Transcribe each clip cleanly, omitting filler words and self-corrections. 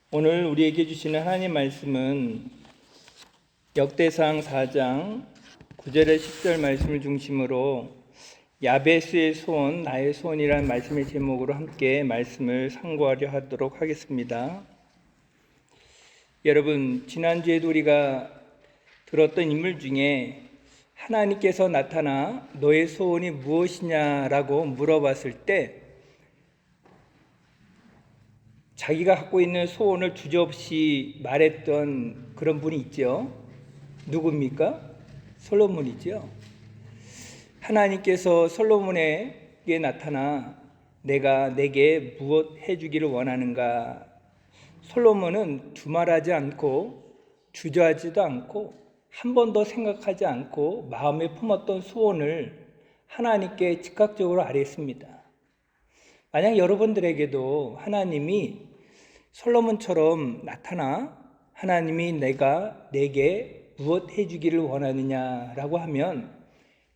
오늘 우리에게 주시는 하나님 말씀은 역대상 4장 9절에 10절 말씀을 중심으로 야베스의 소원, 나의 소원이라는 말씀의 제목으로 함께 말씀을 상고하려 하도록 하겠습니다. 여러분, 지난주에도 우리가 들었던 인물 중에 하나님께서 나타나 너의 소원이 무엇이냐라고 물어봤을 때 자기가 갖고 있는 소원을 주저없이 말했던 그런 분이 있죠. 누굽니까? 솔로몬이죠. 하나님께서 솔로몬에게 나타나 내가 내게 무엇 해주기를 원하는가? 솔로몬은 두말하지 않고 주저하지도 않고 한 번도 생각하지 않고 마음에 품었던 소원을 하나님께 즉각적으로 아뢰었습니다. 만약 여러분들에게도 하나님이 솔로몬처럼 나타나 하나님이 내게 무엇 해주기를 원하느냐라고 하면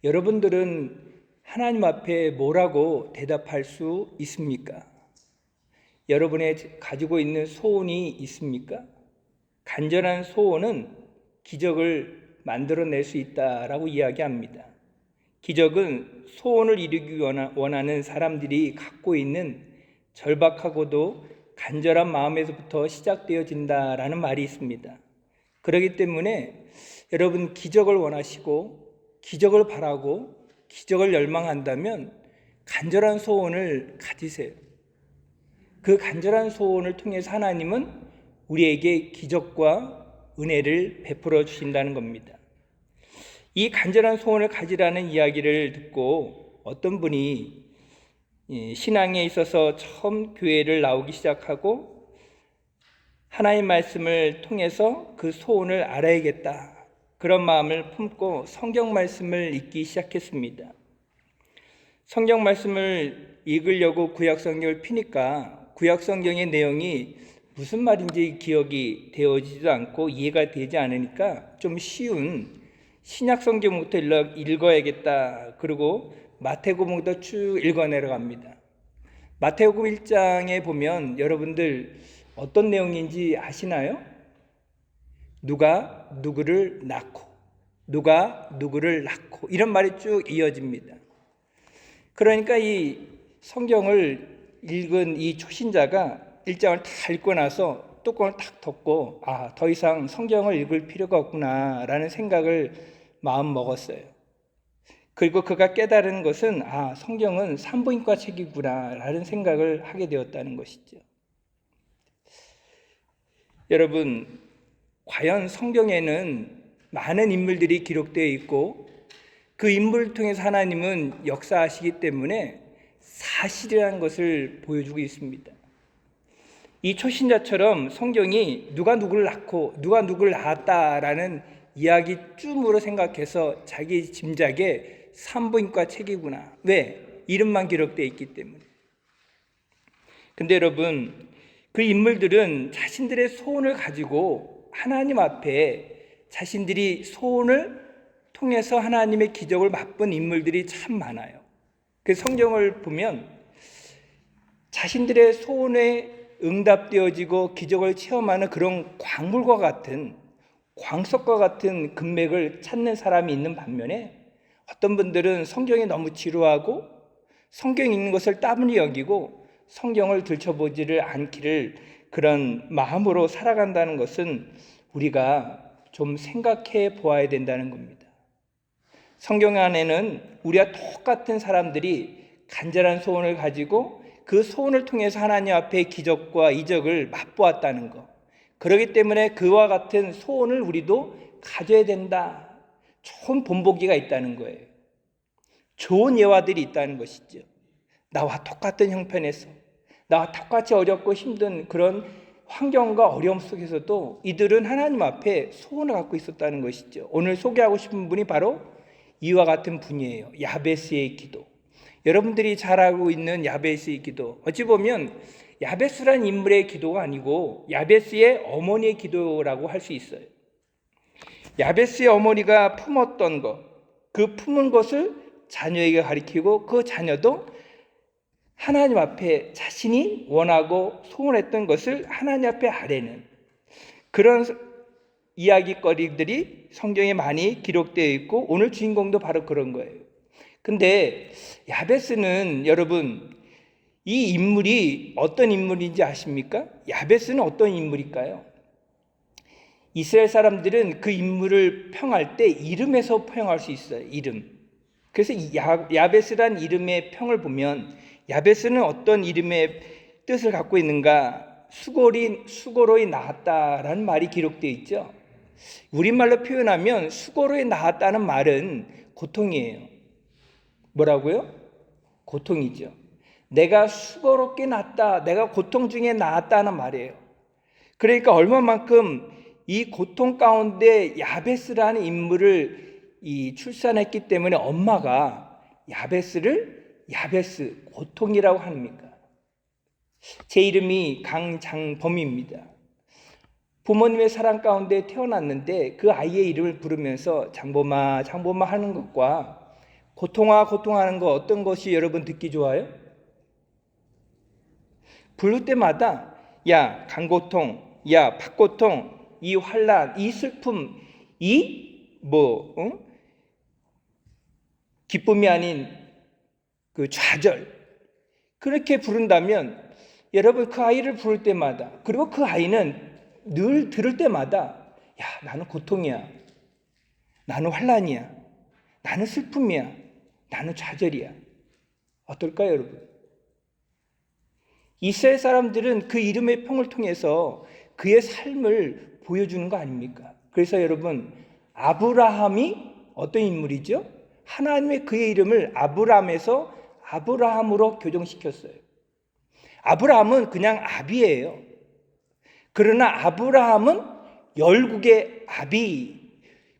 여러분들은 하나님 앞에 뭐라고 대답할 수 있습니까? 여러분의 가지고 있는 소원이 있습니까? 간절한 소원은 기적을 만들어낼 수 있다라고 이야기합니다. 기적은 소원을 이루기 원하는 사람들이 갖고 있는 절박하고도 간절한 마음에서부터 시작되어진다라는 말이 있습니다. 그렇기 때문에 여러분 기적을 원하시고 기적을 바라고 기적을 열망한다면 간절한 소원을 가지세요. 그 간절한 소원을 통해서 하나님은 우리에게 기적과 은혜를 베풀어 주신다는 겁니다. 이 간절한 소원을 가지라는 이야기를 듣고 어떤 분이 신앙에 있어서 처음 교회를 나오기 시작하고 하나님 말씀을 통해서 그 소원을 알아야겠다, 그런 마음을 품고 성경 말씀을 읽기 시작했습니다. 성경 말씀을 읽으려고 구약 성경을 피니까 구약 성경의 내용이 무슨 말인지 기억이 되어지지도 않고 이해가 되지 않으니까 좀 쉬운 신약 성경부터 읽어야겠다. 그리고 마태복음부터 쭉 읽어 내려갑니다. 마태복음 1장에 보면 여러분들 어떤 내용인지 아시나요? 누가 누구를 낳고 누가 누구를 낳고 이런 말이 쭉 이어집니다. 그러니까 이 성경을 읽은 이 초신자가 1장을 다 읽고 나서 뚜껑을 탁 덮고 더 이상 성경을 읽을 필요가 없구나 라는 생각을 마음 먹었어요. 그리고 그가 깨달은 것은 성경은 산부인과 책이구나 라는 생각을 하게 되었다는 것이죠. 여러분, 과연 성경에는 많은 인물들이 기록되어 있고 그 인물을 통해서 하나님은 역사하시기 때문에 사실이라는 것을 보여주고 있습니다. 이 초신자처럼 성경이 누가 누구를 낳고 누가 누구를 낳았다라는 이야기쯤으로 생각해서 자기 짐작에 산부인과 책이구나. 왜? 이름만 기록되어 있기 때문에. 근데 여러분, 그 인물들은 자신들의 소원을 가지고 하나님 앞에 자신들이 소원을 통해서 하나님의 기적을 맛본 인물들이 참 많아요. 그 성경을 보면 자신들의 소원에 응답되어지고 기적을 체험하는 그런 광물과 같은, 광석과 같은 금맥을 찾는 사람이 있는 반면에 어떤 분들은 성경에 너무 지루하고 성경 읽는 것을 따분히 여기고 성경을 들춰보지를 않기를 그런 마음으로 살아간다는 것은 우리가 좀 생각해 보아야 된다는 겁니다. 성경 안에는 우리와 똑같은 사람들이 간절한 소원을 가지고 그 소원을 통해서 하나님 앞에 기적과 이적을 맛보았다는 것, 그렇기 때문에 그와 같은 소원을 우리도 가져야 된다. 좋은 본보기가 있다는 거예요. 좋은 예화들이 있다는 것이죠. 나와 똑같은 형편에서, 나와 똑같이 어렵고 힘든 그런 환경과 어려움 속에서도 이들은 하나님 앞에 소원을 갖고 있었다는 것이죠. 오늘 소개하고 싶은 분이 바로 이와 같은 분이에요. 야베스의 기도. 여러분들이 잘 알고 있는 야베스의 기도, 어찌 보면 야베스라는 인물의 기도가 아니고 야베스의 어머니의 기도라고 할 수 있어요. 야베스의 어머니가 품었던 것, 그 품은 것을 자녀에게 가리키고 그 자녀도 하나님 앞에 자신이 원하고 소원했던 것을 하나님 앞에 아뢰는 그런 이야기거리들이 성경에 많이 기록되어 있고 오늘 주인공도 바로 그런 거예요. 근데 야베스는 여러분 이 인물이 어떤 인물인지 아십니까? 야베스는 어떤 인물일까요? 이스라엘 사람들은 그 인물을 평할 때 이름에서 평할 수 있어요. 이름. 그래서 야베스란 이름의 평을 보면 야베스는 어떤 이름의 뜻을 갖고 있는가? 수고로이 나았다라는 말이 기록되어 있죠. 우리말로 표현하면 수고로이 나았다는 말은 고통이에요. 뭐라고요? 고통이죠. 내가 수고롭게 낳았다, 내가 고통 중에 낳았다는 말이에요. 그러니까 얼마만큼 이 고통 가운데 야베스라는 인물을 출산했기 때문에 엄마가 야베스 고통이라고 합니까? 제 이름이 강장범입니다. 부모님의 사랑 가운데 태어났는데 그 아이의 이름을 부르면서 장범아 장범아 하는 것과 고통하는 거 어떤 것이 여러분 듣기 좋아요? 부를 때마다 야 강고통, 야 박고통, 이 환난, 이 슬픔, 기쁨이 아닌 그 좌절 그렇게 부른다면 여러분 그 아이를 부를 때마다 그리고 그 아이는 늘 들을 때마다 야 나는 고통이야, 나는 환난이야, 나는 슬픔이야, 나는 좌절이야. 어떨까요 여러분? 이스라엘 사람들은 그 이름의 평을 통해서 그의 삶을 보여주는 거 아닙니까? 그래서 여러분 아브라함이 어떤 인물이죠? 하나님의 그의 이름을 아브람에서 아브라함으로 교정시켰어요. 아브라함은 그냥 아비예요. 그러나 아브라함은 열국의 아비,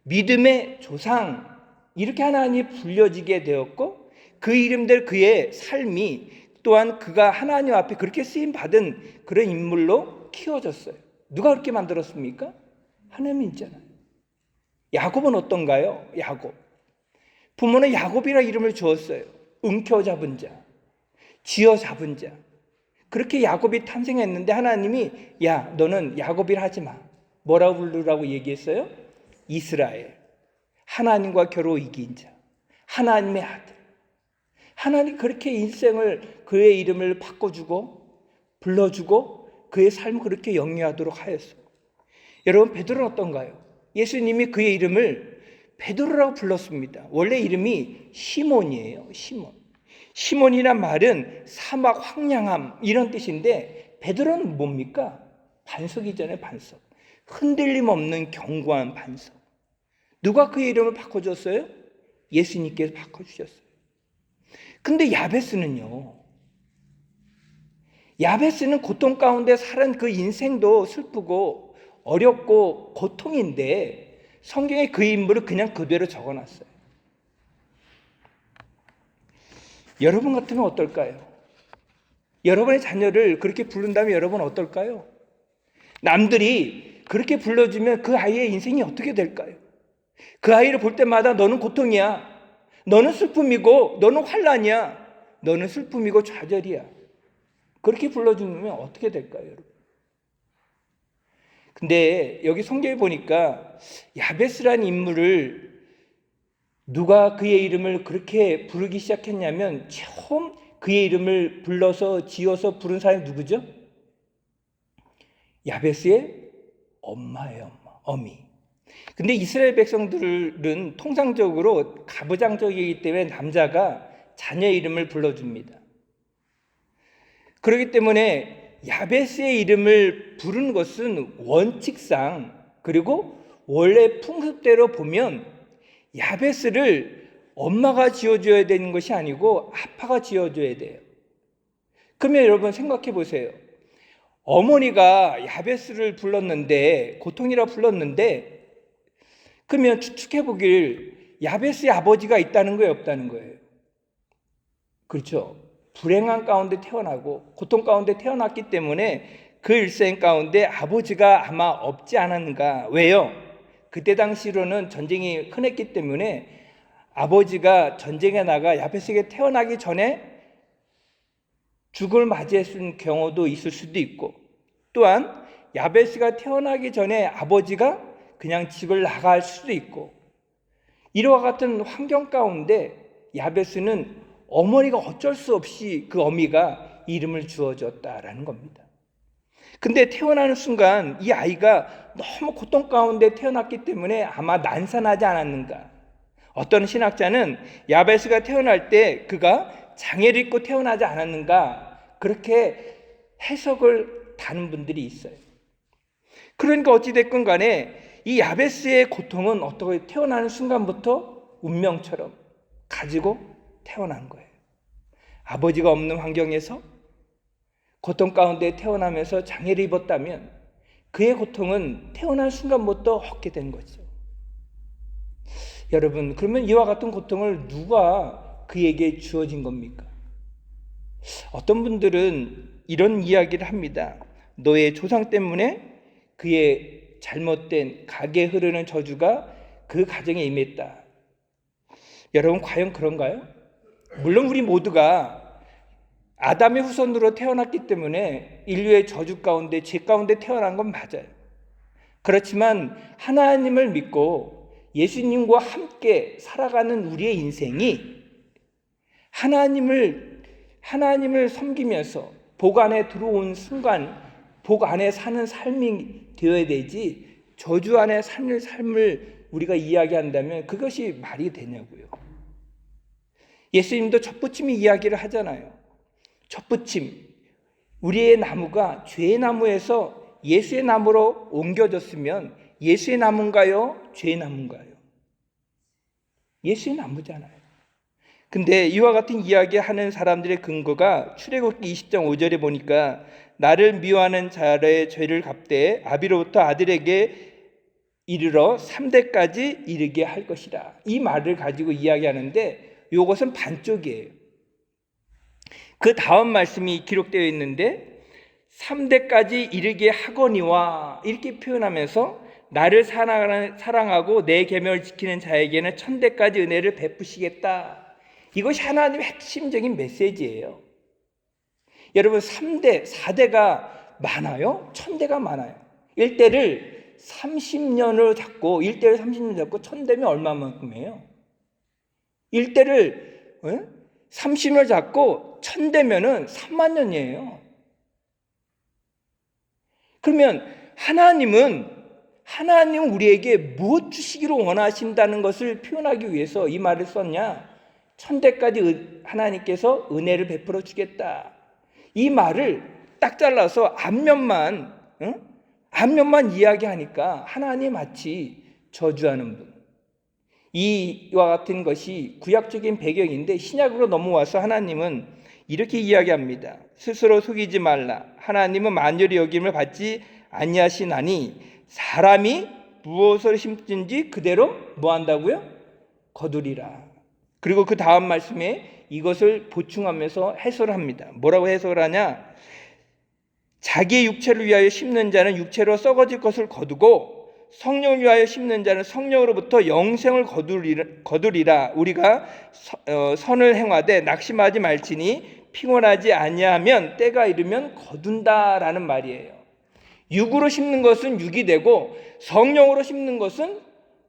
믿음의 조상 이렇게 하나님이 불려지게 되었고 그 이름들 그의 삶이 또한 그가 하나님 앞에 그렇게 쓰임받은 그런 인물로 키워졌어요. 누가 그렇게 만들었습니까? 하나님이잖아요. 야곱은 어떤가요? 야곱. 부모는 야곱이라 이름을 주었어요. 움켜잡은 자, 쥐어잡은 자. 그렇게 야곱이 탄생했는데 하나님이 야 너는 야곱이라 하지 마. 뭐라고 부르라고 얘기했어요? 이스라엘. 하나님과 겨루 이긴 자. 하나님의 아들. 하나님 그렇게 인생을 그의 이름을 바꿔주고 불러주고 그의 삶을 그렇게 영위하도록 하였어요. 여러분 베드로는 어떤가요? 예수님이 그의 이름을 베드로라고 불렀습니다. 원래 이름이 시몬이에요. 시몬이란 말은 사막 황량함 이런 뜻인데 베드로는 뭡니까? 반석이잖아요. 반석. 흔들림 없는 견고한 반석. 누가 그의 이름을 바꿔줬어요? 예수님께서 바꿔주셨어요. 근데 야베스는 고통 가운데 살은 그 인생도 슬프고 어렵고 고통인데 성경에 그 인물을 그냥 그대로 적어놨어요. 여러분 같으면 어떨까요? 여러분의 자녀를 그렇게 부른다면 여러분 어떨까요? 남들이 그렇게 불러주면 그 아이의 인생이 어떻게 될까요? 그 아이를 볼 때마다 너는 고통이야. 너는 슬픔이고 너는 환난이야. 너는 슬픔이고 좌절이야. 그렇게 불러주면 어떻게 될까요, 여러분? 근데 여기 성경에 보니까 야베스라는 인물을 누가 그의 이름을 그렇게 부르기 시작했냐면 처음 그의 이름을 불러서 지어서 부른 사람이 누구죠? 야베스의 엄마예요, 어미. 근데 이스라엘 백성들은 통상적으로 가부장적이기 때문에 남자가 자녀 이름을 불러줍니다. 그렇기 때문에 야베스의 이름을 부르는 것은 원칙상 그리고 원래 풍습대로 보면 야베스를 엄마가 지어줘야 되는 것이 아니고 아빠가 지어줘야 돼요. 그러면 여러분 생각해 보세요. 어머니가 야베스를 불렀는데 고통이라 불렀는데 그러면 추측해 보길 야베스의 아버지가 있다는 거예요, 없다는 거예요? 그렇죠. 불행한 가운데 태어나고 고통 가운데 태어났기 때문에 그 일생 가운데 아버지가 아마 없지 않았는가. 왜요? 그때 당시로는 전쟁이 흔했기 때문에 아버지가 전쟁에 나가 야베스에게 태어나기 전에 죽을 맞이했을 경우도 있을 수도 있고, 또한 야베스가 태어나기 전에 아버지가 그냥 집을 나갈 수도 있고, 이와 같은 환경 가운데 야베스는 어머니가 어쩔 수 없이 그 어미가 이름을 주어줬다라는 겁니다. 근데 태어나는 순간 이 아이가 너무 고통 가운데 태어났기 때문에 아마 난산하지 않았는가. 어떤 신학자는 야베스가 태어날 때 그가 장애를 입고 태어나지 않았는가, 그렇게 해석을 다는 분들이 있어요. 그러니까 어찌됐건 간에 이 야베스의 고통은 어떻게 태어나는 순간부터 운명처럼 가지고 태어난 거예요. 아버지가 없는 환경에서 고통 가운데 태어나면서 장애를 입었다면 그의 고통은 태어난 순간부터 얻게 된 거죠. 여러분, 그러면 이와 같은 고통을 누가 그에게 주어진 겁니까? 어떤 분들은 이런 이야기를 합니다. 너의 조상 때문에 그의 잘못된 가게에 흐르는 저주가 그 가정에 임했다. 여러분, 과연 그런가요? 물론 우리 모두가 아담의 후손으로 태어났기 때문에 인류의 저주 가운데, 죄 가운데 태어난 건 맞아요. 그렇지만 하나님을 믿고 예수님과 함께 살아가는 우리의 인생이 하나님을 섬기면서 복 안에 들어온 순간 복 안에 사는 삶이 되어야 되지, 저주 안에 사는 삶을 우리가 이야기한다면 그것이 말이 되냐고요. 예수님도 젖붙임이 이야기를 하잖아요. 젖붙임, 우리의 나무가 죄의 나무에서 예수의 나무로 옮겨졌으면 예수의 나무인가요? 죄의 나무인가요? 예수의 나무잖아요. 근데 이와 같은 이야기하는 사람들의 근거가 출애굽기 20장 5절에 보니까 나를 미워하는 자의 죄를 갚되 아비로부터 아들에게 이르러 3대까지 이르게 할 것이라. 이 말을 가지고 이야기하는데 이것은 반쪽이에요. 그 다음 말씀이 기록되어 있는데 3대까지 이르게 하거니와 이렇게 표현하면서 나를 사랑하고 내 계명을 지키는 자에게는 1000대까지 은혜를 베푸시겠다. 이것이 하나님의 핵심적인 메시지예요. 여러분, 3대, 4대가 많아요? 1000대가 많아요. 1대를 30년을 잡고 1대를 30년 잡고 1000대면 얼마만큼이에요? 1대를 30년을 잡고 1000대면은 3만 년이에요. 그러면 하나님은 우리에게 무엇 주시기를 원하신다는 것을 표현하기 위해서 이 말을 썼냐? 1000대까지 하나님께서 은혜를 베풀어 주겠다. 이 말을 딱 잘라서 앞면만 이야기하니까 하나님 마치 저주하는 분. 이와 같은 것이 구약적인 배경인데 신약으로 넘어와서 하나님은 이렇게 이야기합니다. 스스로 속이지 말라. 하나님은 만유의 여김을 받지 아니하시나니 사람이 무엇을 심든지 그대로 뭐 한다고요? 거두리라. 그리고 그 다음 말씀에 이것을 보충하면서 해설을 합니다. 뭐라고 해설하냐? 자기의 육체를 위하여 심는 자는 육체로 썩어질 것을 거두고 성령을 위하여 심는 자는 성령으로부터 영생을 거두리라. 우리가 선을 행하되 낙심하지 말지니 피곤하지 아니하면 때가 이르면 거둔다라는 말이에요. 육으로 심는 것은 육이 되고 성령으로 심는 것은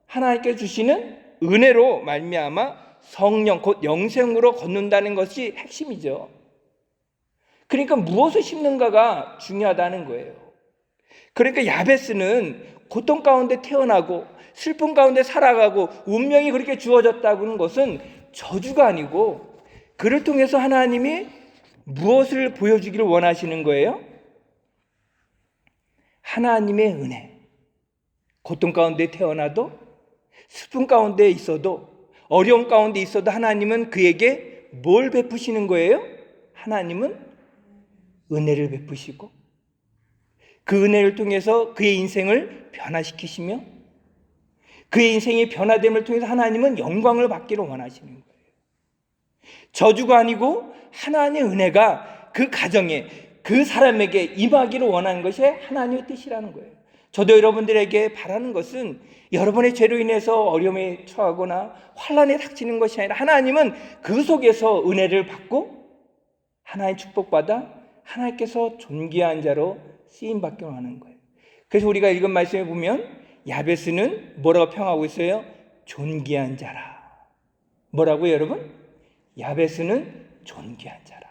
하나님께 주시는 은혜로 말미암아 성령 곧 영생으로 걷는다는 것이 핵심이죠. 그러니까 무엇을 심는가가 중요하다는 거예요. 그러니까 야베스는 고통 가운데 태어나고 슬픔 가운데 살아가고 운명이 그렇게 주어졌다는 것은 저주가 아니고 그를 통해서 하나님이 무엇을 보여주기를 원하시는 거예요? 하나님의 은혜. 고통 가운데 태어나도 슬픔 가운데 있어도 어려움 가운데 있어도 하나님은 그에게 뭘 베푸시는 거예요? 하나님은 은혜를 베푸시고 그 은혜를 통해서 그의 인생을 변화시키시며 그의 인생이 변화됨을 통해서 하나님은 영광을 받기를 원하시는 거예요. 저주가 아니고 하나님의 은혜가 그 가정에 그 사람에게 임하기를 원하는 것이 하나님의 뜻이라는 거예요. 저도 여러분들에게 바라는 것은 여러분의 죄로 인해서 어려움에 처하거나 환난에 닥치는 것이 아니라 하나님은 그 속에서 은혜를 받고 하나님 축복받아 하나님께서 존귀한 자로 쓰임받게 하는 거예요. 그래서 우리가 읽은 말씀에 보면 야베스는 뭐라고 평하고 있어요? 존귀한 자라. 뭐라고요, 여러분? 야베스는 존귀한 자라.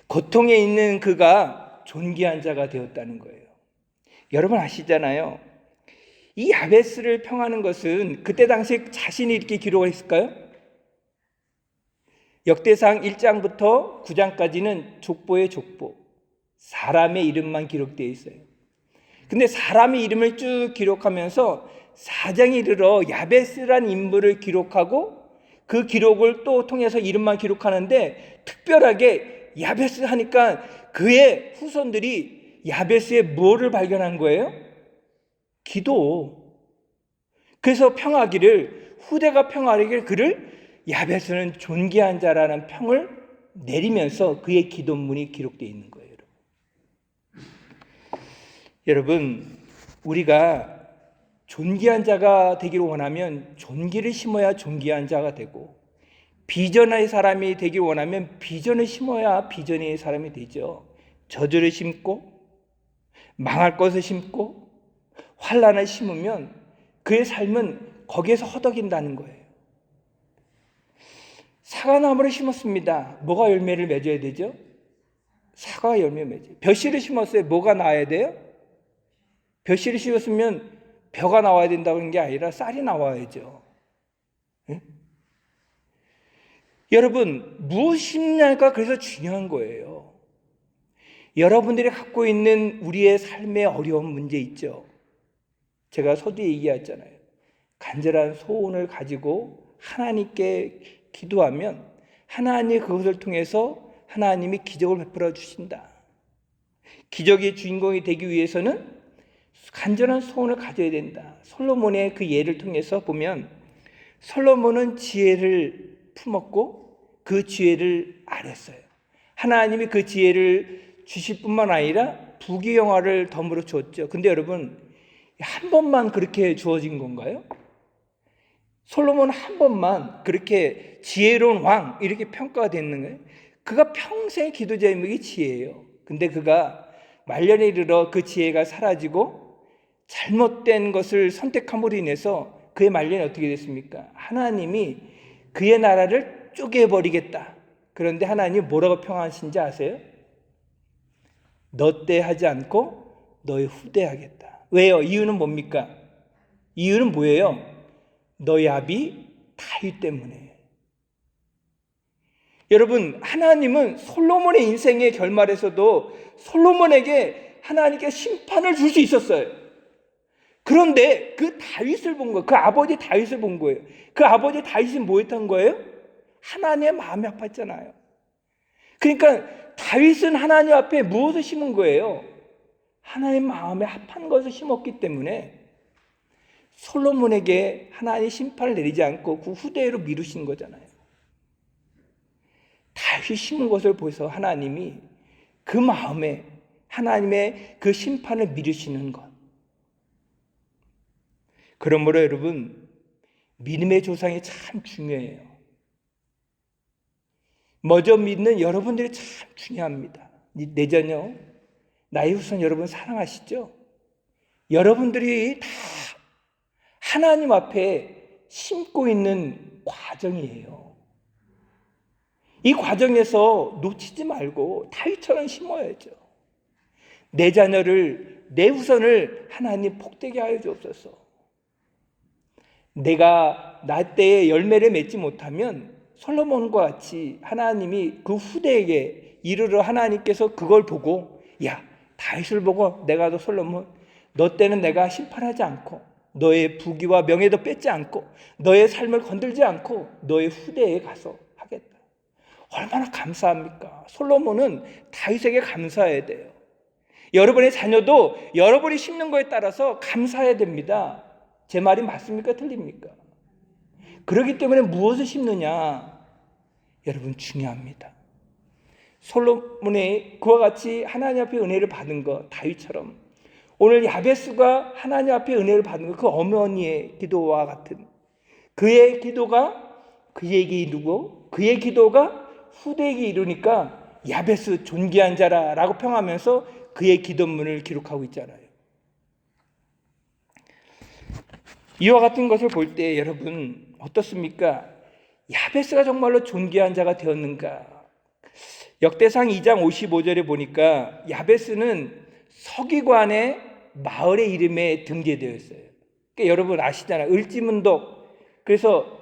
고통에 있는 그가 존귀한 자가 되었다는 거예요. 여러분 아시잖아요. 이 야베스를 평하는 것은 그때 당시에 자신이 이렇게 기록을 했을까요? 역대상 1장부터 9장까지는 족보의 족보, 사람의 이름만 기록되어 있어요. 근데 사람의 이름을 쭉 기록하면서 4장에 이르러 야베스란 인물을 기록하고 그 기록을 또 통해서 이름만 기록하는데, 특별하게 야베스 하니까 그의 후손들이 야베스의 뭐를 발견한 거예요? 기도. 그래서 평하기를, 후대가 평하기를 그를 야베스는 존귀한 자라는 평을 내리면서 그의 기도문이 기록되어 있는 거예요. 여러분, 우리가 존귀한 자가 되기를 원하면 존귀를 심어야 존귀한 자가 되고, 비전의 사람이 되기를 원하면 비전을 심어야 비전의 사람이 되죠. 저주를 심고 망할 것을 심고 환난을 심으면 그의 삶은 거기에서 허덕인다는 거예요. 사과나무를 심었습니다. 뭐가 열매를 맺어야 되죠? 사과가 열매 맺어요. 벼씨를 심었어요. 뭐가 나와야 돼요? 벼씨를 심었으면 벼가 나와야 된다는 게 아니라 쌀이 나와야죠. 네? 여러분, 무엇 심냐가 그래서 중요한 거예요. 여러분들이 갖고 있는 우리의 삶의 어려운 문제 있죠. 제가 서두에 얘기했잖아요. 간절한 소원을 가지고 하나님께 기도하면 하나님이 그것을 통해서 하나님이 기적을 베풀어 주신다. 기적의 주인공이 되기 위해서는 간절한 소원을 가져야 된다. 솔로몬의 그 예를 통해서 보면 솔로몬은 지혜를 품었고 그 지혜를 아뢰었어요. 하나님이 그 지혜를 주실 뿐만 아니라 부귀영화를 덤으로 주었죠. 근데 여러분, 한 번만 그렇게 주어진 건가요? 솔로몬 한 번만 그렇게 지혜로운 왕 이렇게 평가가 됐는 거예요. 그가 평생 기도 제목이 지혜예요. 근데 그가 말년에 이르러 그 지혜가 사라지고 잘못된 것을 선택함으로 인해서 그의 말년이 어떻게 됐습니까? 하나님이 그의 나라를 쪼개버리겠다. 그런데 하나님이 뭐라고 평하신지 아세요? 너 때 하지 않고 너의 후대 하겠다. 왜요? 이유는 뭡니까? 이유는 뭐예요? 너의 아비 다윗 때문에. 여러분, 하나님은 솔로몬의 인생의 결말에서도 솔로몬에게 하나님께 심판을 줄 수 있었어요. 그런데 그 다윗을 본 거예요. 그 아버지 다윗을 본 거예요. 그 아버지 다윗이 뭐 했던 거예요? 하나님의 마음이 아팠잖아요. 그러니까 다윗은 하나님 앞에 무엇을 심은 거예요? 하나님 마음에 합한 것을 심었기 때문에 솔로몬에게 하나님이 심판을 내리지 않고 그 후대로 미루신 거잖아요. 다윗이 심은 것을 보셔서 하나님이 그 마음에 하나님의 그 심판을 미루시는 것. 그러므로 여러분, 믿음의 조상이 참 중요해요. 먼저 믿는 여러분들이 참 중요합니다. 내 자녀, 나의 후손 여러분 사랑하시죠? 여러분들이 다 하나님 앞에 심고 있는 과정이에요. 이 과정에서 놓치지 말고 다윗처럼 심어야죠. 내 자녀를, 내 후손을 하나님 복되게 하여 주옵소서. 내가 나 때에 열매를 맺지 못하면 솔로몬과 같이 하나님이 그 후대에게 이르러 하나님께서 그걸 보고, 야, 다윗을 보고 내가 너 솔로몬, 너 때는 내가 심판하지 않고 너의 부귀와 명예도 뺏지 않고 너의 삶을 건들지 않고 너의 후대에 가서 하겠다. 얼마나 감사합니까? 솔로몬은 다윗에게 감사해야 돼요. 여러분의 자녀도 여러분이 심는 거에 따라서 감사해야 됩니다. 제 말이 맞습니까? 틀립니까? 그렇기 때문에 무엇을 심느냐? 여러분 중요합니다. 솔로몬이 그와 같이 하나님 앞에 은혜를 받은 것, 다윗처럼 오늘 야베스가 하나님 앞에 은혜를 받은 것, 그 어머니의 기도와 같은 그의 기도가 그에게 이루고 그의 기도가 후대에게 이루니까 야베스 존귀한 자라라고 평하면서 그의 기도문을 기록하고 있잖아요. 이와 같은 것을 볼 때 여러분 어떻습니까? 야베스가 정말로 존귀한 자가 되었는가? 역대상 2장 55절에 보니까 야베스는 서기관의 마을의 이름에 등재되어 있어요. 그러니까 여러분 아시잖아요. 을지문덕. 그래서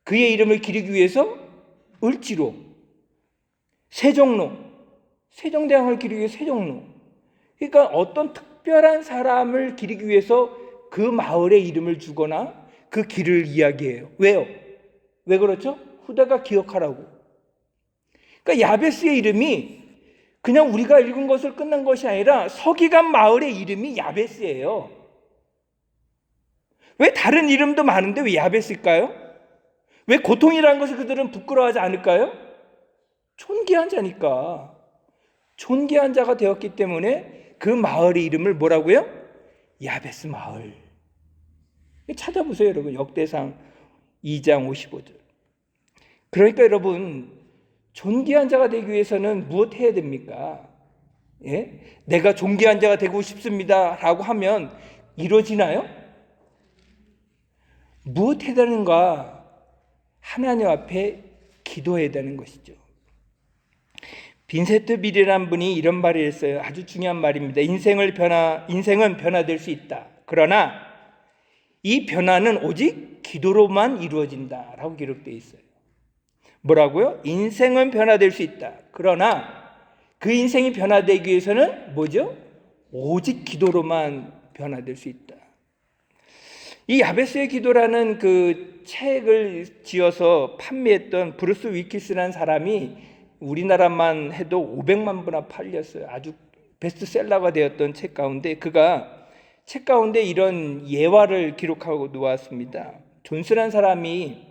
그의 이름을 기리기 위해서 을지로, 세종로, 세종대왕을 기리기 위해 세종로. 그러니까 어떤 특별한 사람을 기리기 위해서 그 마을의 이름을 주거나 그 길을 이야기해요. 왜요? 왜 그렇죠? 후대가 기억하라고. 그러니까 야베스의 이름이 그냥 우리가 읽은 것을 끝난 것이 아니라 서기관 마을의 이름이 야베스예요. 왜 다른 이름도 많은데 왜 야베스일까요? 왜 고통이라는 것을 그들은 부끄러워하지 않을까요? 존귀한 자니까. 존귀한 자가 되었기 때문에 그 마을의 이름을 뭐라고요? 야베스 마을. 찾아보세요, 여러분. 역대상 2장 55절. 그러니까 여러분, 존귀한 자가 되기 위해서는 무엇 해야 됩니까? 예? 내가 존귀한 자가 되고 싶습니다 라고 하면 이루어지나요? 무엇 해야 되는가? 하나님 앞에 기도해야 되는 것이죠. 빈센트 빌이라는 분이 이런 말을 했어요. 아주 중요한 말입니다. 인생은 변화될 수 있다. 그러나 이 변화는 오직 기도로만 이루어진다라고 기록되어 있어요. 뭐라고요? 인생은 변화될 수 있다. 그러나 그 인생이 변화되기 위해서는 뭐죠? 오직 기도로만 변화될 수 있다. 이 야베스의 기도라는 그 책을 지어서 판매했던 브루스 위키스라는 사람이 우리나라만 해도 500만 부나 팔렸어요. 아주 베스트셀러가 되었던 책 가운데 그가 책 가운데 이런 예화를 기록하고 놓았습니다. 존스라는 사람이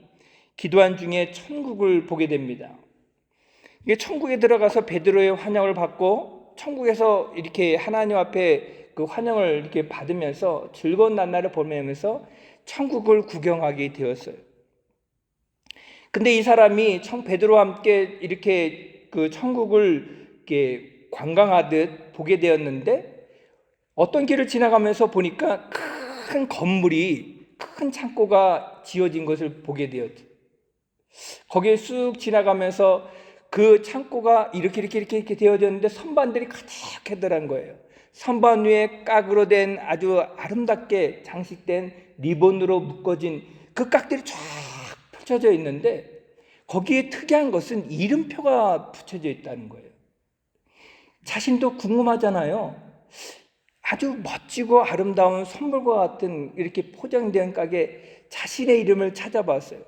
기도한 중에 천국을 보게 됩니다. 이게 천국에 들어가서 베드로의 환영을 받고 천국에서 이렇게 하나님 앞에 그 환영을 이렇게 받으면서 즐거운 나날을 보내면서 천국을 구경하게 되었어요. 근데 이 사람이 베드로와 함께 이렇게 그 천국을 이렇게 관광하듯 보게 되었는데 어떤 길을 지나가면서 보니까 큰 건물이 큰 창고가 지어진 것을 보게 되었죠. 거기에 쑥 지나가면서 그 창고가 이렇게 되어졌는데 선반들이 가득하더란 거예요. 선반 위에 깍으로 된 아주 아름답게 장식된 리본으로 묶어진 그 깍들이 쫙 펼쳐져 있는데 거기에 특이한 것은 이름표가 붙여져 있다는 거예요. 자신도 궁금하잖아요. 아주 멋지고 아름다운 선물과 같은 이렇게 포장된 깍에 자신의 이름을 찾아봤어요.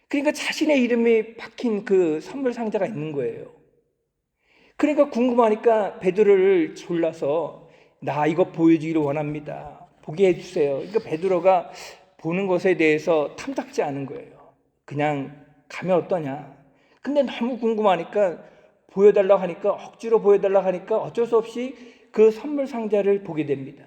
그러니까 자신의 이름이 박힌 그 선물 상자가 있는 거예요. 그러니까 궁금하니까 베드로를 졸라서 나 이거 보여주기를 원합니다. 보게 해주세요. 그러니까 베드로가 보는 것에 대해서 탐탁지 않은 거예요. 그냥 가면 어떠냐. 근데 너무 궁금하니까 보여달라고 하니까 억지로 보여달라고 하니까 어쩔 수 없이 그 선물 상자를 보게 됩니다.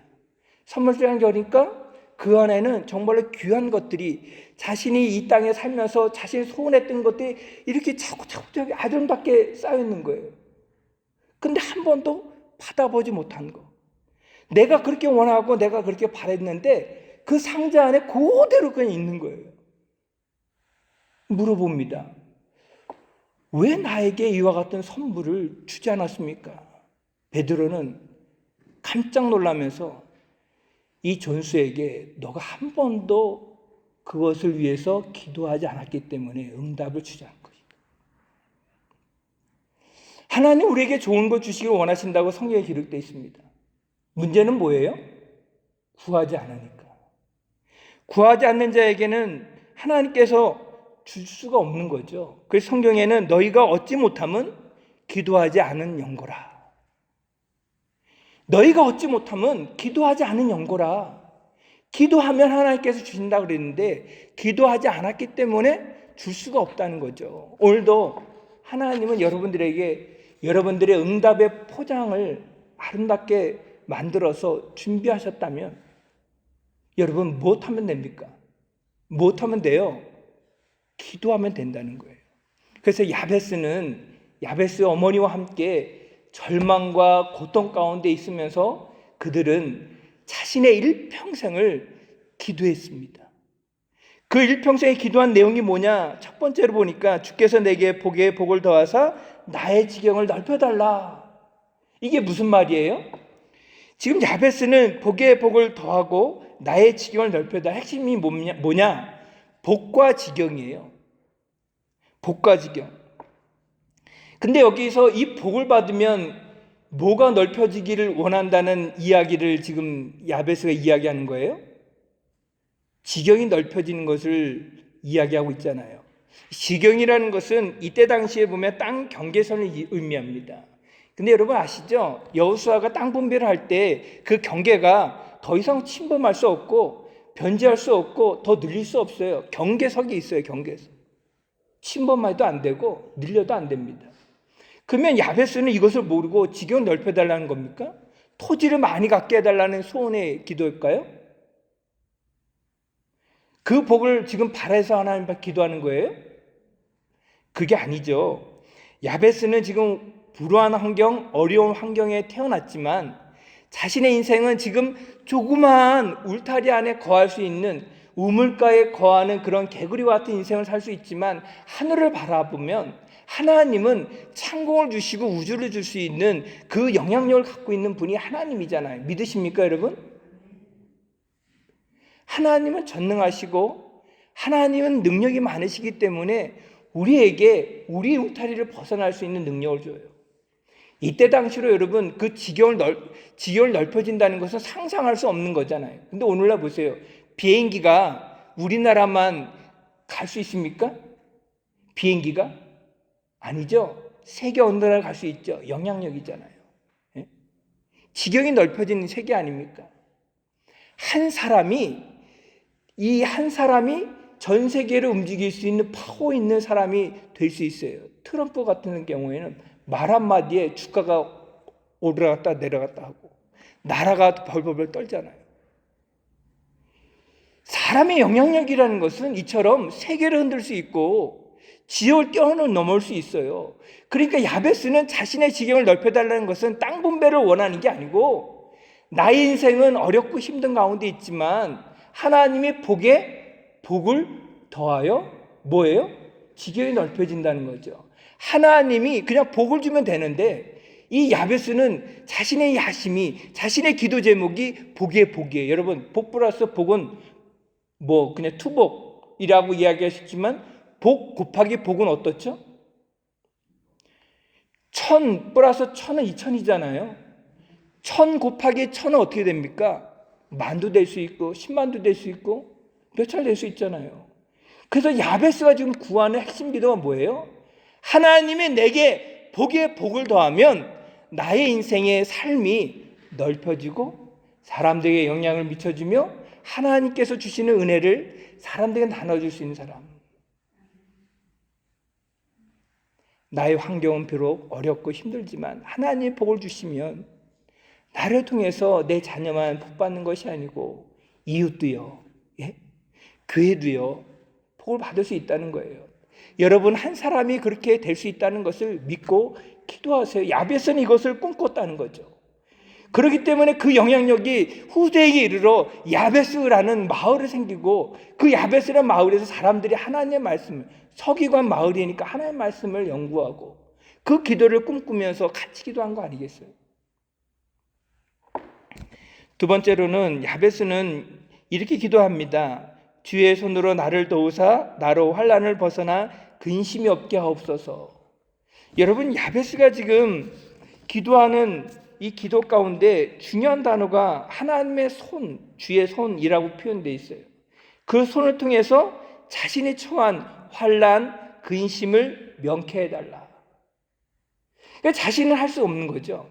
선물 상자 보니까 그 안에는 정말로 귀한 것들이 자신이 이 땅에 살면서 자신이 소원했던 것들이 이렇게 차곡차곡 아름답게 쌓여있는 거예요. 근데 한 번도 받아보지 못한 거. 내가 그렇게 원하고 내가 그렇게 바랬는데 그 상자 안에 그대로 그냥 있는 거예요. 물어봅니다. 왜 나에게 이와 같은 선물을 주지 않았습니까? 베드로는 깜짝 놀라면서 이 존스에게 너가 한 번도 그것을 위해서 기도하지 않았기 때문에 응답을 주지 않은 것이다. 하나님 우리에게 좋은 것 주시길 원하신다고 성경에 기록되어 있습니다. 문제는 뭐예요? 구하지 않으니까. 구하지 않는 자에게는 하나님께서 줄 수가 없는 거죠. 그래서 성경에는 너희가 얻지 못함은 기도하지 않은 영거라. 너희가 얻지 못함은 기도하지 않은 영거라. 기도하면 하나님께서 주신다고 그랬는데 기도하지 않았기 때문에 줄 수가 없다는 거죠. 오늘도 하나님은 여러분들에게 여러분들의 응답의 포장을 아름답게 만들어서 준비하셨다면 여러분 무엇하면 됩니까? 무엇하면 돼요? 기도하면 된다는 거예요. 그래서 야베스는 야베스 어머니와 함께 절망과 고통 가운데 있으면서 그들은 자신의 일평생을 기도했습니다. 그 일평생에 기도한 내용이 뭐냐? 첫 번째로 보니까 주께서 내게 복에 복을 더하사 나의 지경을 넓혀달라. 이게 무슨 말이에요? 지금 야베스는 복에 복을 더하고 나의 지경을 넓혀달라. 핵심이 뭐냐? 복과 지경이에요. 복과 지경. 근데 여기서 이 복을 받으면 뭐가 넓혀지기를 원한다는 이야기를 지금 야베스가 이야기하는 거예요? 지경이 넓혀지는 것을 이야기하고 있잖아요. 지경이라는 것은 이때 당시에 보면 땅 경계선을 의미합니다. 근데 여러분 아시죠? 여호수아가 땅 분배를 할 때 그 경계가 더 이상 침범할 수 없고 변제할 수 없고 더 늘릴 수 없어요. 경계석이 있어요. 경계석. 침범해도 안 되고 늘려도 안 됩니다. 그러면 야베스는 이것을 모르고 지경을 넓혀달라는 겁니까? 토지를 많이 갖게 해달라는 소원의 기도일까요? 그 복을 지금 바라서 하나님 앞에 기도하는 거예요? 그게 아니죠. 야베스는 지금 불우한 환경, 어려운 환경에 태어났지만 자신의 인생은 지금 조그마한 울타리 안에 거할 수 있는 우물가에 거하는 그런 개구리와 같은 인생을 살 수 있지만 하늘을 바라보면 하나님은 창공을 주시고 우주를 줄 수 있는 그 영향력을 갖고 있는 분이 하나님이잖아요. 믿으십니까, 여러분? 하나님은 전능하시고 하나님은 능력이 많으시기 때문에 우리에게 우리 울타리를 벗어날 수 있는 능력을 줘요. 이때 당시로 여러분 그 지경을 넓혀진다는 것은 상상할 수 없는 거잖아요. 근데 오늘날 보세요. 비행기가 우리나라만 갈 수 있습니까? 비행기가? 아니죠. 세계 어느 나라 갈 수 있죠. 영향력이잖아요. 지경이 넓혀진 세계 아닙니까? 이 한 사람이 전 세계를 움직일 수 있는 파워 있는 사람이 될 수 있어요. 트럼프 같은 경우에는 말 한마디에 주가가 오르락갔다 내려갔다 하고 나라가 벌벌벌 떨잖아요. 사람의 영향력이라는 것은 이처럼 세계를 흔들 수 있고 지역을 뛰어넘을 수 있어요. 그러니까 야베스는 자신의 지경을 넓혀달라는 것은 땅 분배를 원하는 게 아니고 나의 인생은 어렵고 힘든 가운데 있지만 하나님의 복을 더하여 뭐예요? 지경이 넓혀진다는 거죠. 하나님이 그냥 복을 주면 되는데 이 야베스는 자신의 야심이 자신의 기도 제목이 복의 복이에요. 여러분 복 플러스 복은 뭐 그냥 투복이라고 이야기하셨지만 복 곱하기 복은 어떻죠? 1000 플러스 1000은 2000이잖아요. 1000 곱하기 1000은 어떻게 됩니까? 만도 될 수 있고 10만도 될 수 있고 몇 살 될 수 있잖아요. 그래서 야베스가 지금 구하는 핵심 기도가 뭐예요? 하나님이 내게 복에 복을 더하면 나의 인생의 삶이 넓혀지고 사람들에게 영향을 미쳐주며 하나님께서 주시는 은혜를 사람들에게 나눠줄 수 있는 사람. 나의 환경은 비록 어렵고 힘들지만 하나님의 복을 주시면 나를 통해서 내 자녀만 복받는 것이 아니고 이웃도요, 교회도요 복을 받을 수 있다는 거예요. 여러분 한 사람이 그렇게 될 수 있다는 것을 믿고 기도하세요. 야베스는 이것을 꿈꿨다는 거죠. 그렇기 때문에 그 영향력이 후대에게 이르러 야베스라는 마을이 생기고 그 야베스라는 마을에서 사람들이 하나님의 말씀을 서기관 마을이니까 하나님의 말씀을 연구하고 그 기도를 꿈꾸면서 같이 기도한 거 아니겠어요? 두 번째로는 야베스는 이렇게 기도합니다. 주의 손으로 나를 도우사 나로 환난을 벗어나 근심이 없게 하옵소서. 여러분 야베스가 지금 기도하는 이 기도 가운데 중요한 단어가 하나님의 손, 주의 손이라고 표현되어 있어요. 그 손을 통해서 자신이 처한 환난, 근심을 명쾌해달라. 그러니까 자신은 할 수 없는 거죠.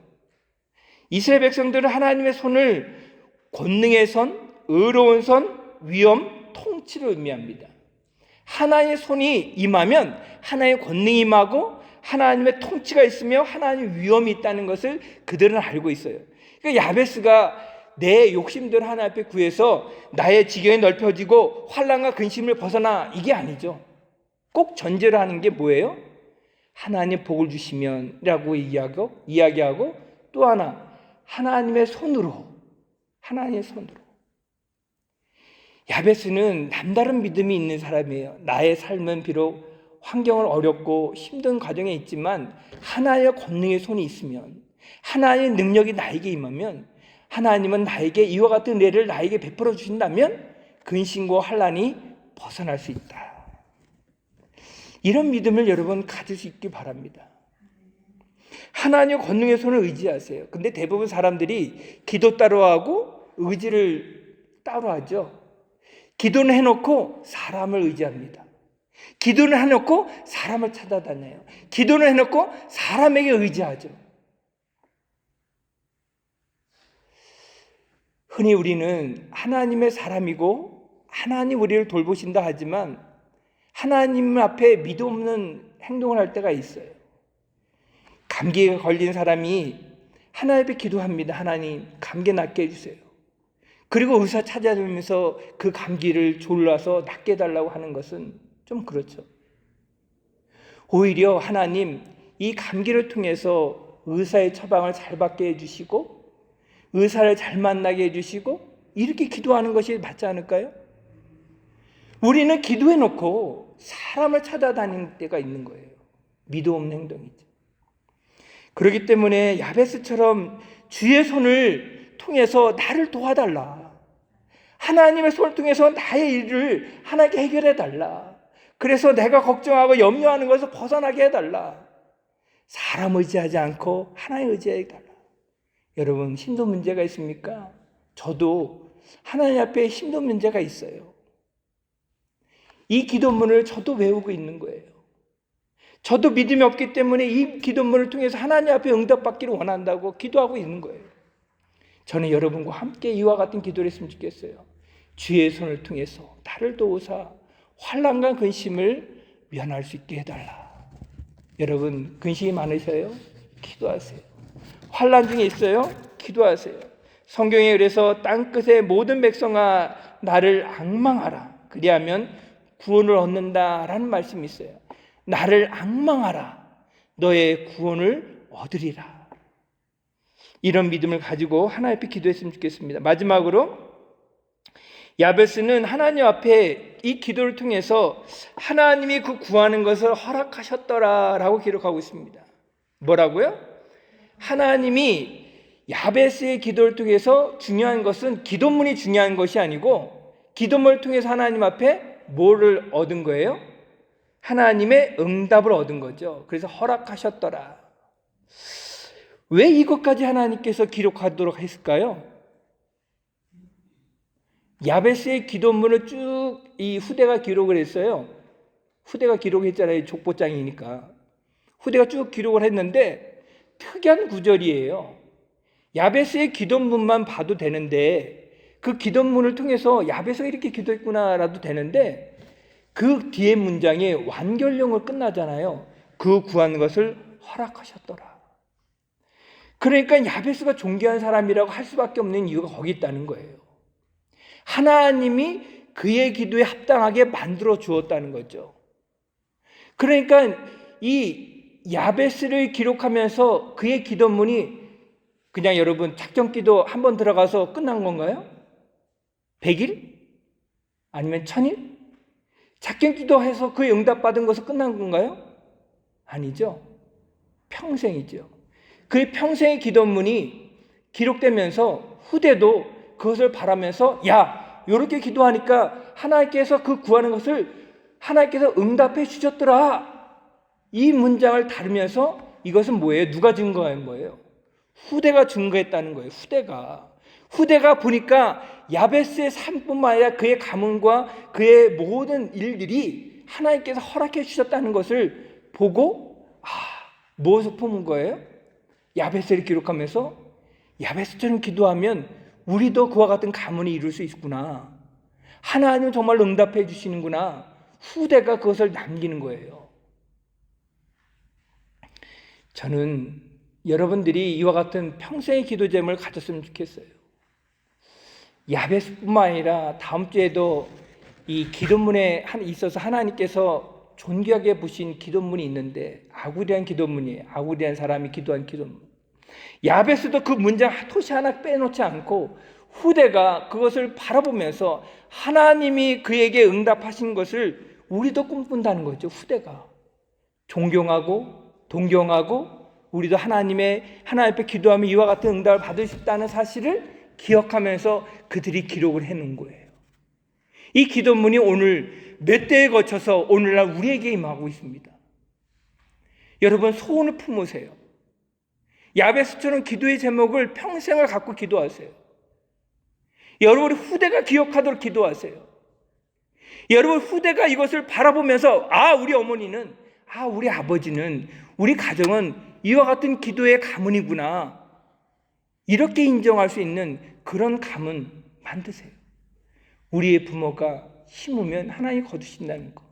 이스라엘 백성들은 하나님의 손을 권능의 손, 의로운 손, 위엄, 통치를 의미합니다. 하나님의 손이 임하면 하나님의 권능이 임하고 하나님의 통치가 있으며 하나님의 위엄이 있다는 것을 그들은 알고 있어요. 그러니까 야베스가 내 욕심들 하나님 앞에 구해서 나의 지경이 넓혀지고 환난과 근심을 벗어나 이게 아니죠. 꼭 전제를 하는 게 뭐예요? 하나님 복을 주시면이라고 이야기하고 또 하나 하나님의 손으로 야베스는 남다른 믿음이 있는 사람이에요. 나의 삶은 비록 환경은 어렵고 힘든 과정에 있지만 하나님의 권능의 손이 있으면, 하나님의 능력이 나에게 임하면, 하나님은 나에게 이와 같은 은혜를 나에게 베풀어 주신다면 근심과 환난이 벗어날 수 있다. 이런 믿음을 여러분 가질 수 있기 바랍니다. 하나님의 권능의 손을 의지하세요. 근데 대부분 사람들이 기도 따로 하고 의지를 따로 하죠. 기도는 해놓고 사람을 의지합니다. 기도는 해놓고 사람을 찾아다녀요. 기도는 해놓고 사람에게 의지하죠. 흔히 우리는 하나님의 사람이고 하나님 우리를 돌보신다 하지만 하나님 앞에 믿음 없는 행동을 할 때가 있어요. 감기에 걸린 사람이 하나님 앞에 기도합니다. 하나님, 감기 낫게 해주세요. 그리고 의사 찾아다니면서 그 감기를 졸라서 낫게 해달라고 하는 것은 좀 그렇죠. 오히려 하나님, 이 감기를 통해서 의사의 처방을 잘 받게 해주시고 의사를 잘 만나게 해주시고 이렇게 기도하는 것이 맞지 않을까요? 우리는 기도해놓고 사람을 찾아다니는 때가 있는 거예요. 믿음 없는 행동이죠. 그렇기 때문에 야베스처럼 주의 손을 통해서 나를 도와달라. 하나님의 손을 통해서 나의 일을 하나님께 해결해달라. 그래서 내가 걱정하고 염려하는 것을 벗어나게 해달라. 사람 의지하지 않고 하나님 의지해달라. 여러분, 힘든 문제가 있습니까? 저도 하나님 앞에 힘든 문제가 있어요. 이 기도문을 저도 외우고 있는 거예요. 저도 믿음이 없기 때문에 이 기도문을 통해서 하나님 앞에 응답받기를 원한다고 기도하고 있는 거예요. 저는 여러분과 함께 이와 같은 기도를 했으면 좋겠어요. 주의 손을 통해서 나를 도우사 환난과 근심을 면할 수 있게 해달라. 여러분, 근심이 많으셔요? 기도하세요. 환난 중에 있어요? 기도하세요. 성경에 그래서 땅끝의 모든 백성아 나를 앙망하라. 그리하면 구원을 얻는다라는 말씀이 있어요. 나를 앙망하라. 너의 구원을 얻으리라. 이런 믿음을 가지고 하나님 앞에 기도했으면 좋겠습니다. 마지막으로 야베스는 하나님 앞에 이 기도를 통해서 하나님이 그 구하는 것을 허락하셨더라라고 기록하고 있습니다. 뭐라고요? 하나님이 야베스의 기도를 통해서 중요한 것은 기도문이 중요한 것이 아니고 기도문을 통해서 하나님 앞에 뭐를 얻은 거예요? 하나님의 응답을 얻은 거죠. 그래서 허락하셨더라. 왜 이것까지 하나님께서 기록하도록 했을까요? 야베스의 기도문을 쭉 이 후대가 기록을 했어요. 후대가 기록했잖아요. 족보장이니까. 후대가 쭉 기록을 했는데 특이한 구절이에요. 야베스의 기도문만 봐도 되는데 그 기도문을 통해서 야베스가 이렇게 기도했구나라도 되는데 그 뒤에 문장에 완결령으로 끝나잖아요. 그 구한 것을 허락하셨더라. 그러니까 야베스가 존귀한 사람이라고 할 수밖에 없는 이유가 거기 있다는 거예요. 하나님이 그의 기도에 합당하게 만들어 주었다는 거죠. 그러니까 이 야베스를 기록하면서 그의 기도문이 그냥 여러분 작정기도 한번 들어가서 끝난 건가요? 100일? 아니면 1000일? 작정기도해서 그 응답받은 것을 끝난 건가요? 아니죠. 평생이죠. 그의 평생의 기도문이 기록되면서 후대도 그것을 바라면서 야, 이렇게 기도하니까 하나님께서 그 구하는 것을 하나님께서 응답해 주셨더라. 이 문장을 다루면서 이것은 뭐예요? 누가 증거한 거예요? 후대가 증거했다는 거예요. 후대가 보니까 야베스의 삶뿐만 아니라 그의 가문과 그의 모든 일들이 하나님께서 허락해 주셨다는 것을 보고 무엇을 품은 거예요? 야베스를 기록하면서 야베스처럼 기도하면 우리도 그와 같은 가문이 이룰 수 있구나. 하나님은 정말 응답해 주시는구나. 후대가 그것을 남기는 거예요. 저는 여러분들이 이와 같은 평생의 기도 제목을 가졌으면 좋겠어요. 야베스뿐만 아니라 다음 주에도 이 기도문에 있어서 하나님께서 존귀하게 보신 기도문이 있는데 아굴이라는 기도문이에요. 아굴이라는 사람이 기도한 기도문. 야베스도 그 문장 토시 하나 빼놓지 않고 후대가 그것을 바라보면서 하나님이 그에게 응답하신 것을 우리도 꿈꾼다는 거죠. 후대가 존경하고 동경하고 우리도 하나님 앞에 기도하면 이와 같은 응답을 받을 수 있다는 사실을 기억하면서 그들이 기록을 해놓은 거예요. 이 기도문이 오늘 몇 대에 거쳐서 오늘날 우리에게 임하고 있습니다. 여러분, 소원을 품으세요. 야베스처럼 기도의 제목을 평생을 갖고 기도하세요. 여러분, 후대가 기억하도록 기도하세요. 여러분, 후대가 이것을 바라보면서 우리 어머니는, 우리 아버지는, 우리 가정은 이와 같은 기도의 가문이구나, 이렇게 인정할 수 있는 그런 가문 만드세요. 우리의 부모가 심으면 하나님이 거두신다는 거.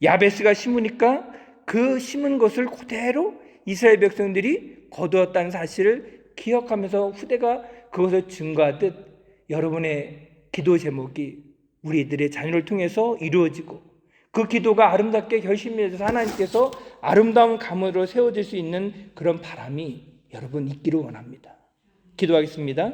야베스가 심으니까 그 심은 것을 그대로 이스라엘 백성들이 거두었다는 사실을 기억하면서 후대가 그것을 증거하듯 여러분의 기도 제목이 우리들의 자녀를 통해서 이루어지고 그 기도가 아름답게 결심해서 하나님께서 아름다운 가문으로 세워질 수 있는 그런 바람이 여러분 있기를 원합니다. 기도하겠습니다.